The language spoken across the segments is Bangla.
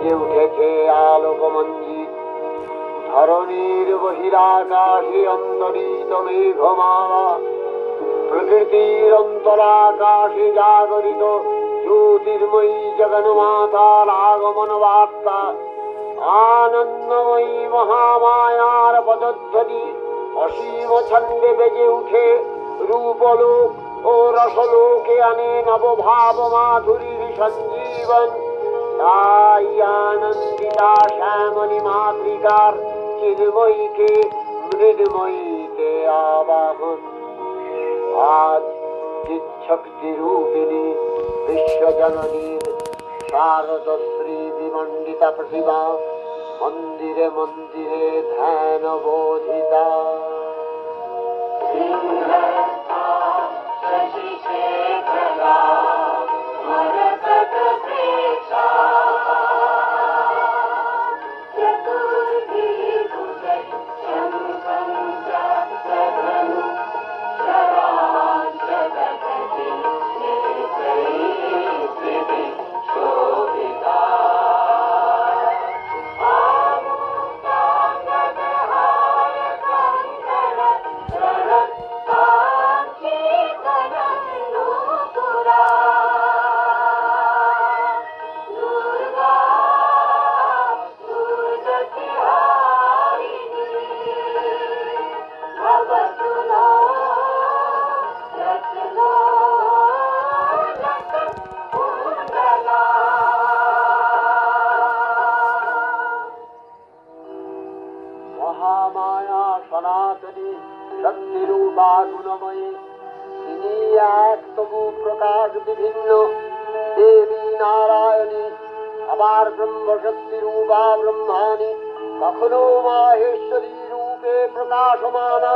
বেজে উঠেছে আলোকমঞ্জিত, ধরণীর বহিরাকাশে অন্তরিত মেঘমালা, প্রকৃতির অন্তরাকাশে জাগরিত জ্যোতির্ময়ী জগন্মাতার আগমন বার্তা, আনন্দময়ী মহামায়ার পদধ্বনি অসীম ছন্দে বেজে উঠে রূপলোক ও রসলোকে আনে নবভাব মাধুরীর সঞ্জীবন। তাই আনন্দিতা শ্যামণী মাতৃকার চিন্ময়ীকে মৃন্ময়ীতে আবাহন। আজ চিৎশক্তি রূপিণী বিশ্বজননীর শারদশ্রী বিমণ্ডিতা প্রতিমা মন্দিরে মন্দিরে ধ্যান বোধিতা। মহামায়া সনাতনী শক্তিরূপা গুণময়ী, তিনি এক তবু প্রকাশ বিভিন্ন দেবী নারায়ণী, আবার ব্রহ্মশক্তি রূপা ব্রহ্মাণী, কখনো মাহেশ্বরী রূপে প্রকাশমানা,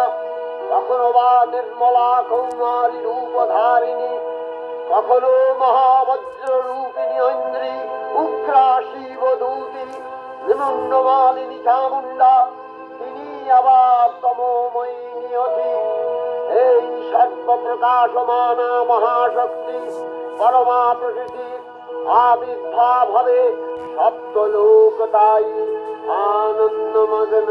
কখনো বা নির্মলা কৌমারী রূপধারিণী, কখনো মহাবজ্র রূপিণী ঐন্দ্রী, উগ্রা শিবদূতী, নিমগ্নমালিনী চামুণ্ডা, তিনি আবার তমোময়ী নিয়তি। এই সর্বপ্রকাশমানা মহাশক্তি পরমা প্রকৃতির আবির্ভাব হবে সপ্তলোক, তাই আনন্দমগ্ন।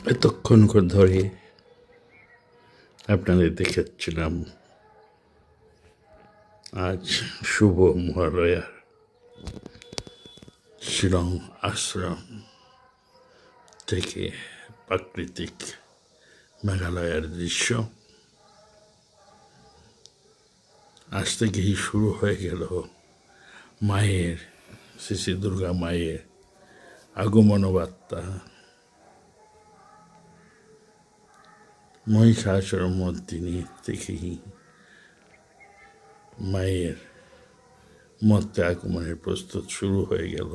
এতক্ষণ ধরে আপনাদের দেখাচ্ছিলাম আজ শুভ মহালয়ার শিলং আশ্রম থেকে প্রাকৃতিক মেঘালয়ের দৃশ্য। আজ থেকেই শুরু হয়ে গেল মায়ের, শ্রী শ্রী দুর্গা মায়ের আগমন বার্তা। মহিষাসুরমর্দিনী থেকেই মায়ের মর্তে আগমনের প্রস্তুত শুরু হয়ে গেল।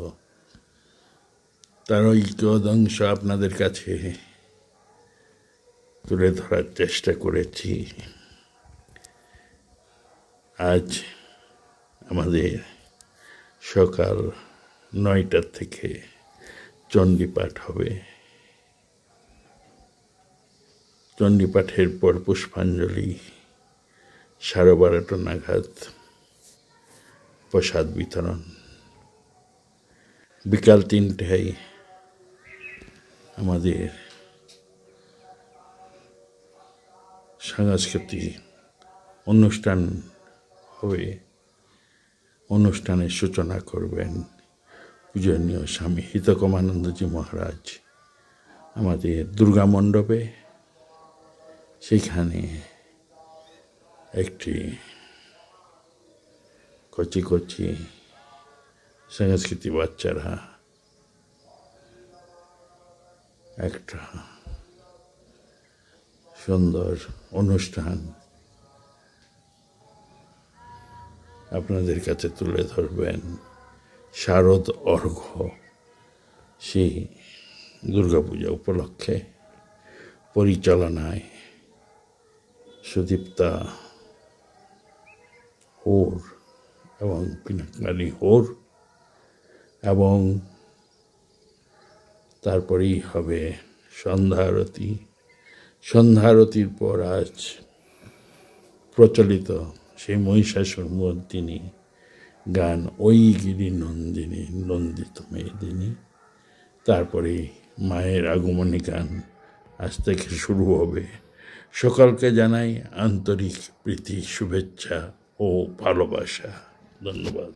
তার ঐক্যদংশ আপনাদের কাছে তুলে ধরার চেষ্টা করেছি। আজ আমাদের সকাল 9টা থেকে চণ্ডীপাঠ হবে। চণ্ডীপাঠের পর পুষ্পাঞ্জলি, 12:30 নাগাদ প্রসাদ বিতরণ। বিকাল 3টায় আমাদের সাংস্কৃতিক অনুষ্ঠান হবে। অনুষ্ঠানের সূচনা করবেন পূজনীয় স্বামী হিতকমানন্দজি মহারাজ আমাদের দুর্গা মণ্ডপে। সেখানে একটি কচি কচি সাংস্কৃতিক বাচ্চারা একটা সুন্দর অনুষ্ঠান আপনাদের কাছে তুলে ধরবেন। শারদ অর্ঘ্য সেই দুর্গাপূজা উপলক্ষে পরিচালনায় সুদীপ্তা হোর এবং পিনাকালী হোর, এবং তারপরেই হবে সন্ধ্যা আরতি। সন্ধ্যা আরতির পর আজ প্রচলিত সেই মহিষাসুরমর্দিনী গান, ওই গিরি নন্দিনী নন্দিত মেদিনী। তারপরে মায়ের আগমনী গান আজ থেকে শুরু হবে। সকলকে জানাই আন্তরিক প্রীতি, শুভেচ্ছা ও ভালোবাসা। ধন্যবাদ।